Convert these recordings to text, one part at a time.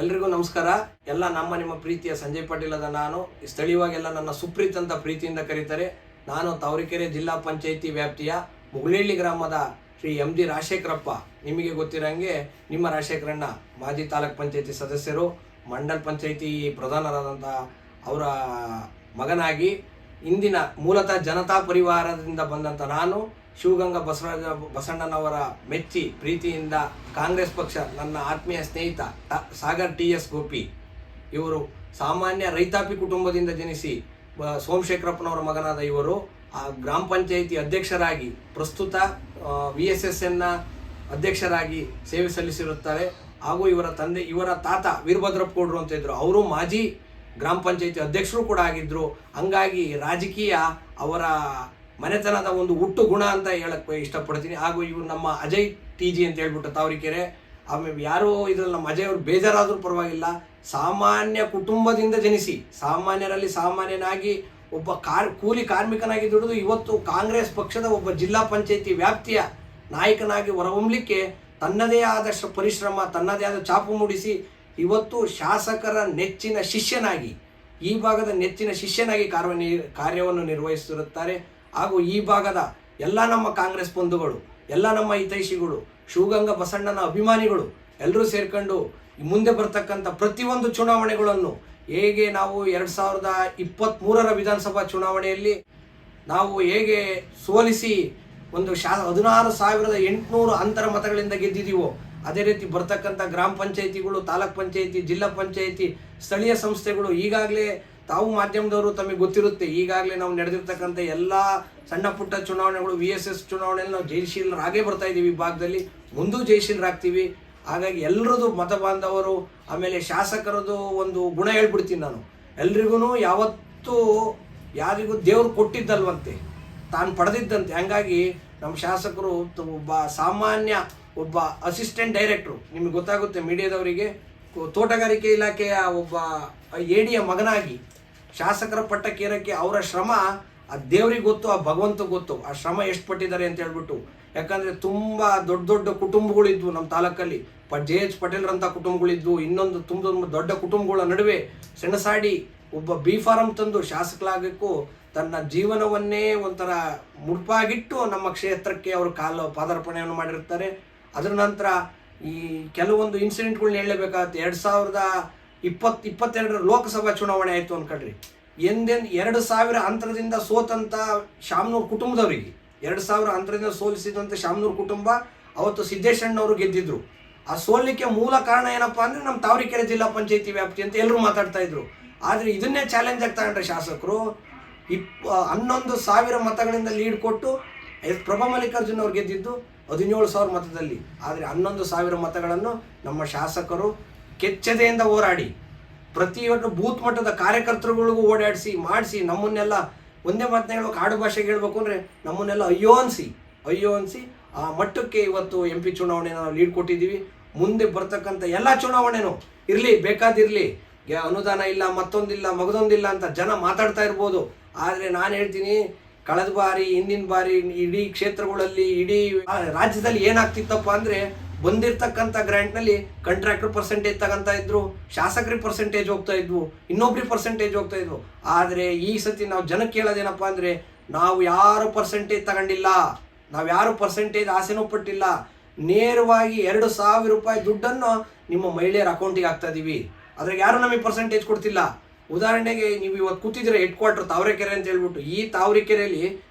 ಎಲ್ರಿಗೂ ನಮಸ್ಕಾರ. ಎಲ್ಲ ನಿಮ್ಮ ಪ್ರೀತಿಯ ಸಂಜಯ್ ಪಾಟೀಲ್ ಅದ. ನಾನು ಸ್ಥಳೀಯವಾಗೆಲ್ಲ ನನ್ನ ಸುಪ್ರೀತ್ ಅಂತ ಪ್ರೀತಿಯಿಂದ ಕರೀತಾರೆ. ನಾನು ತಾವರೆಕೆರೆ ಜಿಲ್ಲಾ ಪಂಚಾಯಿತಿ ವ್ಯಾಪ್ತಿಯ ಮುಗುಳೇಳ್ಳಿ ಗ್ರಾಮದ ಶ್ರೀ ಎಂ.ಡಿ. ರಾಜಶೇಖರಪ್ಪ. ನಿಮಗೆ ಗೊತ್ತಿರೋಂಗೆ ನಿಮ್ಮ ರಾಜಶೇಖರಣ್ಣ ಮಾಜಿ ತಾಲೂಕ್ ಪಂಚಾಯಿತಿ ಸದಸ್ಯರು, ಮಂಡಲ್ ಪಂಚಾಯಿತಿ ಪ್ರಧಾನರಾದಂಥ ಅವರ ಮಗನಾಗಿ ಇಂದಿನ ಮೂಲತಃ ಜನತಾ ಪರಿವಾರದಿಂದ ಬಂದಂಥ ನಾನು ಶಿವಗಂಗಾ ಬಸಣ್ಣನವರ ಮೆಚ್ಚಿ ಪ್ರೀತಿಯಿಂದ ಕಾಂಗ್ರೆಸ್ ಪಕ್ಷ ನನ್ನ ಆತ್ಮೀಯ ಸ್ನೇಹಿತ ಸಾಗರ್ ಟಿ.ಎಸ್. ಗೋಪಿ ಇವರು ಸಾಮಾನ್ಯ ರೈತಾಪಿ ಕುಟುಂಬದಿಂದ ಜನಿಸಿ ಸೋಮಶೇಖರಪ್ಪನವರ ಮಗನಾದ ಇವರು ಆ ಗ್ರಾಮ ಪಂಚಾಯಿತಿ ಅಧ್ಯಕ್ಷರಾಗಿ ಪ್ರಸ್ತುತ VSSN ಅಧ್ಯಕ್ಷರಾಗಿ ಸೇವೆ ಸಲ್ಲಿಸಿರುತ್ತಾರೆ. ಹಾಗೂ ಇವರ ತಾತ ವೀರಭದ್ರಪ್ಪ ಗೌಡರು ಅಂತ ಇದ್ರು, ಅವರು ಮಾಜಿ ಗ್ರಾಮ ಪಂಚಾಯಿತಿ ಅಧ್ಯಕ್ಷರು ಕೂಡ ಆಗಿದ್ದರು. ಹಂಗಾಗಿ ರಾಜಕೀಯ ಅವರ ಮನೆತನದ ಒಂದು ಹುಟ್ಟು ಗುಣ ಅಂತ ಹೇಳಕ್ಕೆ ಇಷ್ಟಪಡ್ತೀನಿ. ಹಾಗೂ ಇವರು ನಮ್ಮ ಅಜಯ್ TG ಅಂತ ಹೇಳ್ಬಿಟ್ಟು ತಾವರೆಕೆರೆ. ಆಮೇಲೆ ಯಾರೋ ಇದ್ರಲ್ಲಿ ನಮ್ಮ ಅಜಯ್ ಅವರು ಬೇಜಾರಾದರೂ ಪರವಾಗಿಲ್ಲ, ಸಾಮಾನ್ಯ ಕುಟುಂಬದಿಂದ ಜನಿಸಿ ಸಾಮಾನ್ಯರಲ್ಲಿ ಸಾಮಾನ್ಯನಾಗಿ ಒಬ್ಬ ಕೂಲಿ ಕಾರ್ಮಿಕನಾಗಿ ದುಡಿದು ಇವತ್ತು ಕಾಂಗ್ರೆಸ್ ಪಕ್ಷದ ಒಬ್ಬ ಜಿಲ್ಲಾ ಪಂಚಾಯಿತಿ ವ್ಯಾಪ್ತಿಯ ನಾಯಕನಾಗಿ ಹೊರಹೊಮ್ಮಲಿಕ್ಕೆ ತನ್ನದೇ ಆದಷ್ಟು ಪರಿಶ್ರಮ, ತನ್ನದೇ ಆದ ಛಾಪು ಮೂಡಿಸಿ ಇವತ್ತು ಶಾಸಕರ ನೆಚ್ಚಿನ ಶಿಷ್ಯನಾಗಿ, ಈ ಭಾಗದ ನೆಚ್ಚಿನ ಶಿಷ್ಯನಾಗಿ ಕಾರ್ಯವನ್ನು ನಿರ್ವಹಿಸುತ್ತಿರುತ್ತಾರೆ. ಹಾಗೂ ಈ ಭಾಗದ ಎಲ್ಲ ನಮ್ಮ ಕಾಂಗ್ರೆಸ್ ಬಂಧುಗಳು, ಎಲ್ಲ ನಮ್ಮ ಹಿತೈಷಿಗಳು, ಶಿವಗಂಗಾ ಬಸಣ್ಣನ ಅಭಿಮಾನಿಗಳು ಎಲ್ಲರೂ ಸೇರ್ಕೊಂಡು ಮುಂದೆ ಬರ್ತಕ್ಕಂಥ ಪ್ರತಿಯೊಂದು ಚುನಾವಣೆಗಳನ್ನು ಹೇಗೆ ನಾವು 2023ರ ವಿಧಾನಸಭಾ ಚುನಾವಣೆಯಲ್ಲಿ ನಾವು ಹೇಗೆ ಸೋಲಿಸಿ ಒಂದು 16,800 ಅಂತರ ಮತಗಳಿಂದ ಗೆದ್ದಿದ್ದೀವೋ, ಅದೇ ರೀತಿ ಬರ್ತಕ್ಕಂಥ ಗ್ರಾಮ ಪಂಚಾಯಿತಿಗಳು, ತಾಲೂಕ್ ಪಂಚಾಯಿತಿ, ಜಿಲ್ಲಾ ಪಂಚಾಯಿತಿ, ಸ್ಥಳೀಯ ಸಂಸ್ಥೆಗಳು, ಈಗಾಗಲೇ ತಾವು ಮಾಧ್ಯಮದವರು ತಮಗೆ ಗೊತ್ತಿರುತ್ತೆ, ಈಗಾಗಲೇ ನಾವು ನಡೆದಿರ್ತಕ್ಕಂಥ ಎಲ್ಲ ಸಣ್ಣ ಪುಟ್ಟ ಚುನಾವಣೆಗಳು, VSS ಚುನಾವಣೆಯಲ್ಲಿ ನಾವು ಜಯಶೀಲರಾಗೇ ಬರ್ತಾ ಇದ್ದೀವಿ. ಈ ಭಾಗದಲ್ಲಿ ಮುಂದೂ ಜಯಶೀಲರಾಗ್ತೀವಿ. ಹಾಗಾಗಿ ಎಲ್ಲರದು ಮತ ಬಾಂಧವರು, ಆಮೇಲೆ ಶಾಸಕರದು ಒಂದು ಗುಣ ಹೇಳ್ಬಿಡ್ತೀನಿ ನಾನು. ಎಲ್ರಿಗೂ ಯಾವತ್ತೂ ಯಾರಿಗೂ ದೇವರು ಕೊಟ್ಟಿದ್ದಲ್ವಂತೆ, ತಾನು ಪಡೆದಿದ್ದಂತೆ. ಹಂಗಾಗಿ ನಮ್ಮ ಶಾಸಕರು ಒಬ್ಬ ಸಾಮಾನ್ಯ ಒಬ್ಬ ಅಸಿಸ್ಟೆಂಟ್ ಡೈರೆಕ್ಟ್ರು, ನಿಮಗೆ ಗೊತ್ತಾಗುತ್ತೆ ಮೀಡಿಯಾದವರಿಗೆ, ತೋಟಗಾರಿಕೆ ಇಲಾಖೆಯ ಒಬ್ಬ AD ಮಗನಾಗಿ ಶಾಸಕರ ಪಟ್ಟಕ್ಕೇರಕ್ಕೆ ಅವರ ಶ್ರಮ ಆ ದೇವ್ರಿಗೆ ಗೊತ್ತು, ಆ ಭಗವಂತ ಗೊತ್ತು ಆ ಶ್ರಮ ಎಷ್ಟು ಪಟ್ಟಿದ್ದಾರೆ ಅಂತ ಹೇಳ್ಬಿಟ್ಟು. ಯಾಕಂದರೆ ತುಂಬ ದೊಡ್ಡ ದೊಡ್ಡ ಕುಟುಂಬಗಳಿದ್ವು ನಮ್ಮ ತಾಲೂಕಲ್ಲಿ. JH ಪಟೇಲ್ರಂಥ ಕುಟುಂಬಗಳಿದ್ವು. ಇನ್ನೊಂದು ತುಂಬ ದೊಡ್ಡ ಕುಟುಂಬಗಳ ನಡುವೆ ಸೆಣಸಾಡಿ ಒಬ್ಬ B.Pharm ತಂದು ಶಾಸಕರಾಗಕ್ಕೂ ತನ್ನ ಜೀವನವನ್ನೇ ಒಂಥರ ಮುಡುಪಾಗಿಟ್ಟು ನಮ್ಮ ಕ್ಷೇತ್ರಕ್ಕೆ ಅವರು ಪಾದಾರ್ಪಣೆಯನ್ನು ಮಾಡಿರ್ತಾರೆ. ಅದರ ನಂತರ ಈ ಕೆಲವೊಂದು ಇನ್ಸಿಡೆಂಟ್ಗಳನ್ನ ಹೇಳಲೇಬೇಕಾಗುತ್ತೆ. 2022ರ ಲೋಕಸಭಾ ಚುನಾವಣೆ ಆಯಿತು ಅನ್ಕೊಳ್ರಿ. 2,000 ಅಂತರದಿಂದ ಸೋತಂಥ ಶಾಮನೂರು ಕುಟುಂಬದವರಿಗೆ, 2,000 ಅಂತರದಿಂದ ಸೋಲಿಸಿದಂಥ ಶಾಮನೂರು ಕುಟುಂಬ ಅವತ್ತು ಸಿದ್ದೇಶಣ್ಣವರು ಗೆದ್ದಿದ್ರು. ಆ ಸೋಲಿಕ್ಕೆ ಮೂಲ ಕಾರಣ ಏನಪ್ಪ ಅಂದರೆ ನಮ್ಮ ತಾವರೆಕೆರೆ ಜಿಲ್ಲಾ ಪಂಚಾಯಿತಿ ವ್ಯಾಪ್ತಿ ಅಂತ ಎಲ್ಲರೂ ಮಾತಾಡ್ತಾ ಇದ್ರು. ಆದರೆ ಇದನ್ನೇ ಚಾಲೆಂಜ್ ಆಗಿ ತಗೊಂಡ್ರೆ ಶಾಸಕರು 11,000 ಮತಗಳಿಂದ ಲೀಡ್ ಕೊಟ್ಟು ಪ್ರಭಾ ಮಲ್ಲಿಕಾರ್ಜುನ್ ಅವ್ರು ಗೆದ್ದಿದ್ದು 17,000 ಮತದಲ್ಲಿ. ಆದರೆ 11,000 ಮತಗಳನ್ನು ನಮ್ಮ ಶಾಸಕರು ಕೆಚ್ಚದೆಯಿಂದ ಹೋರಾಡಿ ಪ್ರತಿಯೊಂದು ಬೂತ್ ಮಟ್ಟದ ಕಾರ್ಯಕರ್ತರುಗಳಿಗೂ ಓಡಾಡಿಸಿ ಮಾಡಿಸಿ ನಮ್ಮನ್ನೆಲ್ಲ ಒಂದೇ ಮಾತನ್ನ ಹೇಳ್ಬೇಕು, ಆಡು ಭಾಷೆಗೆ ಹೇಳ್ಬೇಕು ಅಂದರೆ ನಮ್ಮನ್ನೆಲ್ಲ ಅಯ್ಯೋ ಅನಿಸಿ ಆ ಮಟ್ಟಕ್ಕೆ ಇವತ್ತು MP ಚುನಾವಣೆ ನಾವು ಲೀಡ್ ಕೊಟ್ಟಿದ್ದೀವಿ. ಮುಂದೆ ಬರ್ತಕ್ಕಂಥ ಎಲ್ಲ ಚುನಾವಣೆನೂ ಇರಲಿ, ಬೇಕಾದಿರಲಿ, ಅನುದಾನ ಇಲ್ಲ, ಮತ್ತೊಂದಿಲ್ಲ, ಮಗದೊಂದಿಲ್ಲ ಅಂತ ಜನ ಮಾತಾಡ್ತಾ ಇರ್ಬೋದು. ಆದರೆ ನಾನು ಹೇಳ್ತೀನಿ, ಕಳೆದ ಬಾರಿ, ಹಿಂದಿನ ಬಾರಿ ಇಡೀ ಕ್ಷೇತ್ರಗಳಲ್ಲಿ, ಇಡೀ ರಾಜ್ಯದಲ್ಲಿ ಏನಾಗ್ತಿತ್ತಪ್ಪ ಅಂದರೆ ಬಂದಿರ್ತಕ್ಕಂಥ ಗ್ರ್ಯಾಂಟ್ನಲ್ಲಿ ಕಾಂಟ್ರಾಕ್ಟರ್ ಪರ್ಸೆಂಟೇಜ್ ತಗೊಂತ ಇದ್ರು, ಶಾಸಕರಿಗೆ ಪರ್ಸೆಂಟೇಜ್ ಹೋಗ್ತಾ ಇದ್ವು, ಇನ್ನೊಬ್ರಿಗೆ ಪರ್ಸೆಂಟೇಜ್ ಹೋಗ್ತಾ ಇದ್ವು. ಆದರೆ ಈ ಸತಿ ನಾವು ಜನಕ್ಕೆ ಹೇಳೋದೇನಪ್ಪ ಅಂದರೆ, ನಾವು ಯಾರು ಪರ್ಸೆಂಟೇಜ್ ತಗೊಂಡಿಲ್ಲ, ನಾವು ಯಾರು ಪರ್ಸೆಂಟೇಜ್ ಆಸೆನೂ ಪಟ್ಟಿಲ್ಲ. ನೇರವಾಗಿ 2,000 ರೂಪಾಯಿ ದುಡ್ಡನ್ನು ನಿಮ್ಮ ಮಹಿಳೆಯರ ಅಕೌಂಟಿಗೆ ಹಾಕ್ತಾ ಇದ್ದೀವಿ. ಅದ್ರಾಗ ಯಾರು ನಮಗೆ ಪರ್ಸೆಂಟೇಜ್ ಕೊಡ್ತಿಲ್ಲ. ಉದಾಹರಣೆಗೆ ನೀವು ಇವತ್ತು ಕೂತಿದ್ರೆ ಹೆಡ್ ಕ್ವಾರ್ಟರ್ ತಾವರೆಕೆರೆ ಅಂತ ಹೇಳ್ಬಿಟ್ಟು, ಈ ತಾವರೆಕೆರೆಯಲ್ಲಿ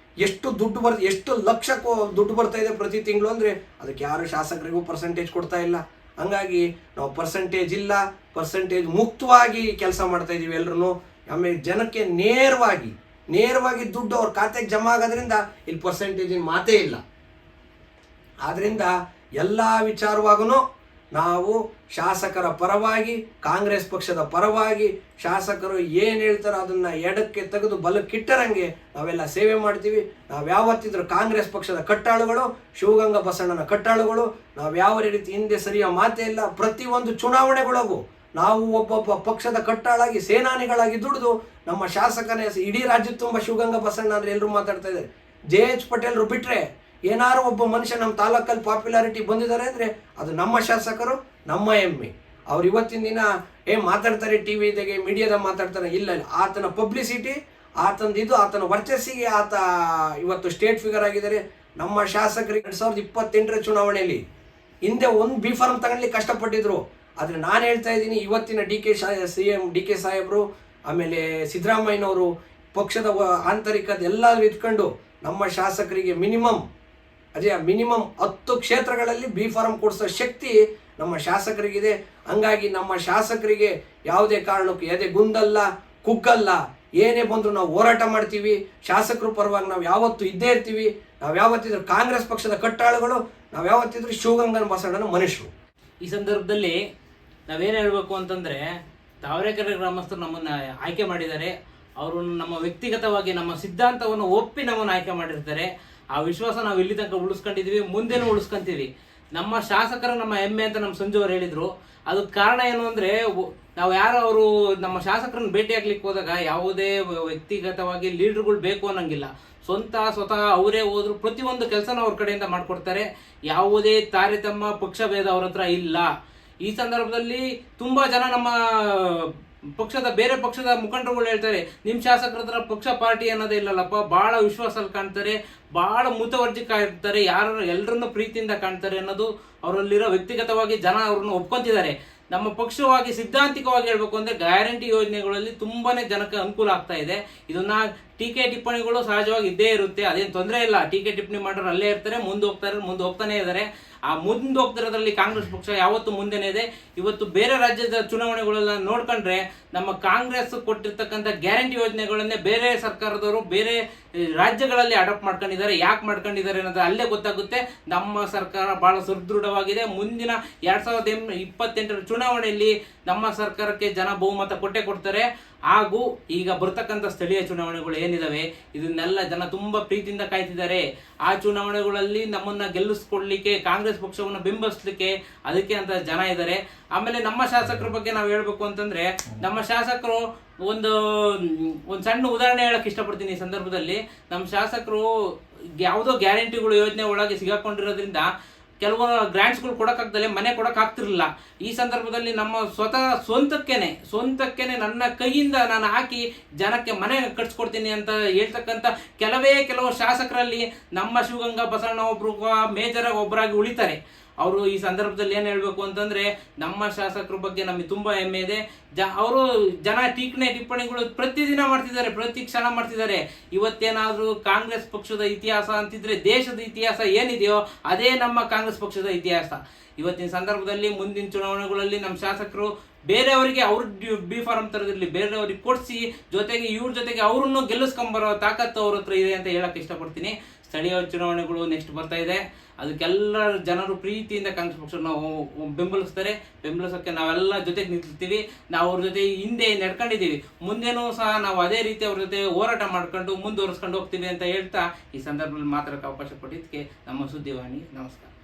ಎಷ್ಟು ಲಕ್ಷ ದುಡ್ಡು ಬರ್ತಾ ಇದೆ ಪ್ರತಿ ತಿಂಗಳು ಅಂದರೆ ಅದಕ್ಕೆ ಯಾರು ಶಾಸಕರಿಗೂ ಪರ್ಸೆಂಟೇಜ್ ಕೊಡ್ತಾ ಇಲ್ಲ. ಹಂಗಾಗಿ ನಾವು ಪರ್ಸೆಂಟೇಜ್ ಇಲ್ಲ, ಪರ್ಸೆಂಟೇಜ್ ಮುಕ್ತವಾಗಿ ಕೆಲಸ ಮಾಡ್ತಾ ಇದ್ದೀವಿ ಎಲ್ಲರೂ. ಆಮೇಲೆ ಜನಕ್ಕೆ ನೇರವಾಗಿ ದುಡ್ಡು ಅವ್ರ ಖಾತೆಗೆ ಜಮಾ ಆಗೋದ್ರಿಂದ ಇಲ್ಲಿ ಪರ್ಸೆಂಟೇಜಿನ ಮಾತೇ ಇಲ್ಲ. ಆದ್ದರಿಂದ ಎಲ್ಲ ವಿಚಾರವಾಗೂ ನಾವು ಶಾಸಕರ ಪರವಾಗಿ, ಕಾಂಗ್ರೆಸ್ ಪಕ್ಷದ ಪರವಾಗಿ ಶಾಸಕರು ಏನು ಹೇಳ್ತಾರೋ ಅದನ್ನು ಎಡಕ್ಕೆ ತೆಗೆದು ಬಲಕ್ಕಿಟ್ಟರಂಗೆ ನಾವೆಲ್ಲ ಸೇವೆ ಮಾಡ್ತೀವಿ. ನಾವು ಯಾವತ್ತಿದ್ರೂ ಕಾಂಗ್ರೆಸ್ ಪಕ್ಷದ ಕಟ್ಟಾಳುಗಳು, ಶಿವಗಂಗಾ ಬಸಣ್ಣನ ಕಟ್ಟಾಳುಗಳು. ನಾವು ಯಾವ ರೀತಿ ಹಿಂದೆ ಸರಿಯೋ ಮಾತೇ ಇಲ್ಲ. ಪ್ರತಿಯೊಂದು ಚುನಾವಣೆಗಳಿಗೂ ನಾವು ಒಬ್ಬೊಬ್ಬ ಪಕ್ಷದ ಕಟ್ಟಾಳಾಗಿ, ಸೇನಾನಿಗಳಾಗಿ ದುಡಿದು ನಮ್ಮ ಶಾಸಕನೇ ಇಡೀ ರಾಜ್ಯ ತುಂಬ ಶಿವಗಂಗಾ ಬಸಣ್ಣ ಅಂದರೆ ಎಲ್ಲರೂ ಮಾತಾಡ್ತಾ ಇದ್ದಾರೆ. JH ಪಟೇಲ್ರು ಬಿಟ್ಟರೆ ಏನಾರು ಒಬ್ಬ ಮನುಷ್ಯ ನಮ್ಮ ತಾಲೂಕಲ್ಲಿ ಪಾಪ್ಯುಲಾರಿಟಿ ಬಂದಿದ್ದಾರೆ ಅಂದರೆ ಅದು ನಮ್ಮ ಶಾಸಕರು, ನಮ್ಮ ಹೆಮ್ಮೆ. ಅವ್ರು ಇವತ್ತಿನ ದಿನ ಮಾತಾಡ್ತಾರೆ ಟಿ ವಿದಾಗೆ ಮೀಡಿಯಾದಾಗ ಮಾತಾಡ್ತಾರೆ, ಇಲ್ಲ ಆತನ ಪಬ್ಲಿಸಿಟಿ, ಆತನ ವರ್ಚಸ್ಸಿಗೆ ಆತ ಇವತ್ತು ಸ್ಟೇಟ್ ಫಿಗರ್ ಆಗಿದ್ದಾರೆ. ನಮ್ಮ ಶಾಸಕರಿಗೆ 2028 ಚುನಾವಣೆಯಲ್ಲಿ ಹಿಂದೆ ಒಂದು ಬಿ ಫಾರ್ಮ್ ತಗೊಳ್ಲಿಕ್ಕೆ ಕಷ್ಟಪಟ್ಟಿದ್ರು. ಆದರೆ ನಾನು ಹೇಳ್ತಾ ಇದ್ದೀನಿ, ಇವತ್ತಿನ CM DK ಸಾಹೇಬರು, ಆಮೇಲೆ ಸಿದ್ದರಾಮಯ್ಯನವರು ಪಕ್ಷದ ಆಂತರಿಕದ ಎಲ್ಲ ಇಟ್ಕೊಂಡು ನಮ್ಮ ಶಾಸಕರಿಗೆ ಮಿನಿಮಮ್ 10 ಕ್ಷೇತ್ರಗಳಲ್ಲಿ ಬಿ ಫಾರ್ಮ್ ಕೊಡಿಸೋ ಶಕ್ತಿ ನಮ್ಮ ಶಾಸಕರಿಗಿದೆ. ಹಂಗಾಗಿ ನಮ್ಮ ಶಾಸಕರಿಗೆ ಯಾವುದೇ ಕಾರಣಕ್ಕೂ ಎದೆ ಗುಂದಲ್ಲ, ಕುಗ್ಗಲ್ಲ, ಏನೇ ಬಂದರೂ ನಾವು ಹೋರಾಟ ಮಾಡ್ತೀವಿ. ಶಾಸಕರ ಪರವಾಗಿ ನಾವು ಯಾವತ್ತೂ ಇದ್ದೇ ಇರ್ತೀವಿ. ನಾವು ಯಾವತ್ತಿದ್ರು ಕಾಂಗ್ರೆಸ್ ಪಕ್ಷದ ಕಟ್ಟಾಳುಗಳು, ನಾವು ಯಾವತ್ತಿದ್ರು ಶಿವಗಂಗನ ಬಸವಣ್ಣನ ಮನುಷ್ಯರು. ಈ ಸಂದರ್ಭದಲ್ಲಿ ನಾವೇನು ಹೇಳಬೇಕು ಅಂತಂದರೆ, ತಾವರೆಕೆರೆ ಗ್ರಾಮಸ್ಥರು ನಮ್ಮನ್ನು ಆಯ್ಕೆ ಮಾಡಿದ್ದಾರೆ. ಅವರು ನಮ್ಮ ವ್ಯಕ್ತಿಗತವಾಗಿ ನಮ್ಮ ಸಿದ್ಧಾಂತವನ್ನು ಒಪ್ಪಿ ನಮ್ಮನ್ನು ಆಯ್ಕೆ ಮಾಡಿರ್ತಾರೆ. ಆ ವಿಶ್ವಾಸ ನಾವು ಇಲ್ಲಿ ತನಕ ಉಳಿಸ್ಕೊಂಡಿದ್ದೀವಿ, ಮುಂದೆನೂ ಉಳಿಸ್ಕೊಂತೀವಿ. ನಮ್ಮ ಶಾಸಕರು ನಮ್ಮ ಹೆಮ್ಮೆ ಅಂತ ನಮ್ಮ ಸಂಜು ಅವರು ಹೇಳಿದರು. ಅದಕ್ಕೆ ಕಾರಣ ಏನು ಅಂದರೆ, ನಾವು ಯಾರು ಅವರು ನಮ್ಮ ಶಾಸಕರನ್ನು ಭೇಟಿ ಆಗ್ಲಿಕ್ಕೆ ಹೋದಾಗ ಯಾವುದೇ ವ್ಯಕ್ತಿಗತವಾಗಿ ಲೀಡರ್ಗಳು ಬೇಕು ಅನ್ನೋಂಗಿಲ್ಲ. ಸ್ವತಃ ಅವರೇ ಹೋದ್ರು ಪ್ರತಿಯೊಂದು ಕೆಲಸನ ಅವ್ರ ಕಡೆಯಿಂದ ಮಾಡಿಕೊಡ್ತಾರೆ. ಯಾವುದೇ ತಾರತಮ್ಯ ಪಕ್ಷಭೇದ ಅವ್ರ ಹತ್ರ ಇಲ್ಲ. ಈ ಸಂದರ್ಭದಲ್ಲಿ ತುಂಬ ಜನ ನಮ್ಮ ಬೇರೆ ಪಕ್ಷದ ಮುಖಂಡರುಗಳು ಹೇಳ್ತಾರೆ, ನಿಮ್ಮ ಶಾಸಕರ ಹತ್ರ ಪಕ್ಷ ಪಾರ್ಟಿ ಅನ್ನೋದೇ ಇಲ್ಲಲ್ಲಪ್ಪ, ಭಾಳ ವಿಶ್ವಾಸಲ್ಲಿ ಕಾಣ್ತಾರೆ, ಭಾಳ ಮುತುವರ್ಜಿ ಕಾಣ್ತಾರೆ, ಎಲ್ಲರನ್ನೂ ಪ್ರೀತಿಯಿಂದ ಕಾಣ್ತಾರೆ ಅನ್ನೋದು ಅವರಲ್ಲಿರೋ ವ್ಯಕ್ತಿಗತವಾಗಿ ಜನ ಅವ್ರನ್ನ ಒಪ್ಕೊಂತಿದ್ದಾರೆ. ನಮ್ಮ ಪಕ್ಷವಾಗಿ ಸಿದ್ಧಾಂತಿಕವಾಗಿ ಹೇಳ್ಬೇಕು ಅಂದರೆ ಗ್ಯಾರಂಟಿ ಯೋಜನೆಗಳಲ್ಲಿ ತುಂಬಾನೇ ಜನಕ್ಕೆ ಅನುಕೂಲ ಆಗ್ತಾ ಇದೆ. ಇದನ್ನ ಟೀಕೆ ಟಿಪ್ಪಣಿಗಳು ಸಹಜವಾಗಿ ಇದ್ದೇ ಇರುತ್ತೆ, ಅದೇನು ತೊಂದರೆ ಇಲ್ಲ. ಟೀಕೆ ಟಿಪ್ಪಣಿ ಮಾಡೋರು ಅಲ್ಲೇ ಇರ್ತಾರೆ, ಮುಂದೆ ಹೋಗ್ತಾನೆ ಇದ್ದಾರೆ. ಆ ಮುಂದೆ ಹೋಗ್ತಿರೋದ್ರಲ್ಲಿ ಕಾಂಗ್ರೆಸ್ ಪಕ್ಷ ಯಾವತ್ತು ಮುಂದೆನೇ ಇದೆ. ಇವತ್ತು ಬೇರೆ ರಾಜ್ಯದ ಚುನಾವಣೆಗಳೆಲ್ಲ ನೋಡ್ಕೊಂಡ್ರೆ ನಮ್ಮ ಕಾಂಗ್ರೆಸ್ ಕೊಟ್ಟಿರ್ತಕ್ಕಂಥ ಗ್ಯಾರಂಟಿ ಯೋಜನೆಗಳನ್ನೇ ಬೇರೆ ಸರ್ಕಾರದವರು ಬೇರೆ ರಾಜ್ಯಗಳಲ್ಲಿ ಅಡಾಪ್ಟ್ ಮಾಡ್ಕೊಂಡಿದ್ದಾರೆ. ಯಾಕೆ ಮಾಡ್ಕೊಂಡಿದ್ದಾರೆ ಅನ್ನೋದು ಅಲ್ಲೇ ಗೊತ್ತಾಗುತ್ತೆ. ನಮ್ಮ ಸರ್ಕಾರ ಬಹಳ ಸುದೃಢವಾಗಿದೆ. ಮುಂದಿನ 2028 ಚುನಾವಣೆಯಲ್ಲಿ ನಮ್ಮ ಸರ್ಕಾರಕ್ಕೆ ಜನ ಬಹುಮತ ಕೊಡ್ತಾರೆ. ಹಾಗೂ ಈಗ ಬರ್ತಕ್ಕಂಥ ಸ್ಥಳೀಯ ಚುನಾವಣೆಗಳು ಏನಿದಾವೆ ಇದನ್ನೆಲ್ಲ ಜನ ತುಂಬಾ ಪ್ರೀತಿಯಿಂದ ಕಾಯ್ತಿದ್ದಾರೆ. ಆ ಚುನಾವಣೆಗಳಲ್ಲಿ ನಮ್ಮನ್ನ ಗೆಲ್ಲಿಸ್ಕೊಡ್ಲಿಕ್ಕೆ, ಕಾಂಗ್ರೆಸ್ ಪಕ್ಷವನ್ನು ಬೆಂಬಲಿಸಲಿಕ್ಕೆ ಅದಕ್ಕೆ ಅಂತ ಜನ ಇದ್ದಾರೆ. ಆಮೇಲೆ ನಮ್ಮ ಶಾಸಕರ ಬಗ್ಗೆ ನಾವು ಹೇಳ್ಬೇಕು ಅಂತಂದ್ರೆ, ನಮ್ಮ ಶಾಸಕರು ಒಂದು ಸಣ್ಣ ಉದಾಹರಣೆ ಹೇಳಕ್ ಇಷ್ಟಪಡ್ತೀನಿ ಈ ಸಂದರ್ಭದಲ್ಲಿ. ನಮ್ಮ ಶಾಸಕರು ಯಾವುದೋ ಗ್ಯಾರಂಟಿಗಳು ಯೋಜನೆ ಒಳಗೆ ಸಿಗಾಕೊಂಡಿರೋದ್ರಿಂದ ಕೆಲವೊಂದು ಗ್ರಾಂಟ್ಸ್ಗಳು ಕೊಡೋಕ್ಕಾಗ್ದಲೆ ಮನೆ ಕೊಡೋಕ್ಕಾಗ್ತಿರ್ಲಿಲ್ಲ. ಈ ಸಂದರ್ಭದಲ್ಲಿ ನಮ್ಮ ಸ್ವಂತಕ್ಕೇನೆ ನನ್ನ ಕೈಯಿಂದ ನಾನು ಹಾಕಿ ಜನಕ್ಕೆ ಮನೆ ಕಟ್ಸ್ಕೊಡ್ತೀನಿ ಅಂತ ಹೇಳ್ತಕ್ಕಂಥ ಕೆಲವು ಶಾಸಕರಲ್ಲಿ ನಮ್ಮ ಶಿವಗಂಗಾ ಬಸವಣ್ಣ ಒಬ್ರು ಮೇಜರಾಗಿ ಒಬ್ಬರಾಗಿ ಉಳಿತಾರೆ. ಅವರು ಈ ಸಂದರ್ಭದಲ್ಲಿ ಏನು ಹೇಳಬೇಕು ಅಂತಂದರೆ, ನಮ್ಮ ಶಾಸಕರ ಬಗ್ಗೆ ನಮಗೆ ತುಂಬ ಹೆಮ್ಮೆ ಇದೆ. ಅವರು ಜನ ಟಿಪ್ಪಣಿಗಳು ಪ್ರತಿದಿನ ಮಾಡ್ತಿದ್ದಾರೆ, ಪ್ರತಿ ಕ್ಷಣ ಮಾಡ್ತಿದ್ದಾರೆ. ಇವತ್ತೇನಾದರೂ ಕಾಂಗ್ರೆಸ್ ಪಕ್ಷದ ಇತಿಹಾಸ ಅಂತಿದ್ರೆ, ದೇಶದ ಇತಿಹಾಸ ಏನಿದೆಯೋ ಅದೇ ನಮ್ಮ ಕಾಂಗ್ರೆಸ್ ಪಕ್ಷದ ಇತಿಹಾಸ. ಇವತ್ತಿನ ಸಂದರ್ಭದಲ್ಲಿ ಮುಂದಿನ ಚುನಾವಣೆಗಳಲ್ಲಿ ನಮ್ಮ ಶಾಸಕರು ಬೇರೆಯವರಿಗೆ ಅವ್ರ ಬಿ ಫಾರ್ಮ್ ತರದಿರಲಿ, ಬೇರೆಯವ್ರಿಗೆ ಕೊಡಿಸಿ ಜೊತೆಗೆ ಇವ್ರ ಜೊತೆಗೆ ಅವ್ರನ್ನು ಗೆಲ್ಲಿಸ್ಕೊಂಬರೋ ತಾಕತ್ತು ಅವ್ರ ಹತ್ರ ಇದೆ ಅಂತ ಹೇಳಕ್ಕೆ ಇಷ್ಟಪಡ್ತೀನಿ. ಸ್ಥಳೀಯ ಚುನಾವಣೆಗಳು ನೆಕ್ಸ್ಟ್ ಬರ್ತಾ ಇದೆ. ಅದಕ್ಕೆಲ್ಲ ಜನರು ಪ್ರೀತಿಯಿಂದ ಕಾಂಗ್ರೆಸ್ ಪಕ್ಷ ನಾವು ಬೆಂಬಲಿಸೋಕ್ಕೆ ನಾವೆಲ್ಲ ಜೊತೆಗೆ ನಿಂತಿರ್ತೀವಿ. ನಾವು ಅವ್ರ ಜೊತೆ ಹಿಂದೆ ನಡ್ಕೊಂಡಿದ್ದೀವಿ, ಮುಂದೇನೂ ಸಹ ನಾವು ಅದೇ ರೀತಿ ಅವ್ರ ಜೊತೆ ಹೋರಾಟ ಮಾಡ್ಕೊಂಡು ಮುಂದುವರಿಸ್ಕೊಂಡು ಹೋಗ್ತೀವಿ ಅಂತ ಹೇಳ್ತಾ ಈ ಸಂದರ್ಭದಲ್ಲಿ ಮಾತಾಡೋಕ್ಕೆ ಅವಕಾಶ ಕೊಟ್ಟಿದ್ದಕ್ಕೆ ನಮ್ಮ ಸುದ್ದಿವಾಣಿ ನಮಸ್ಕಾರ.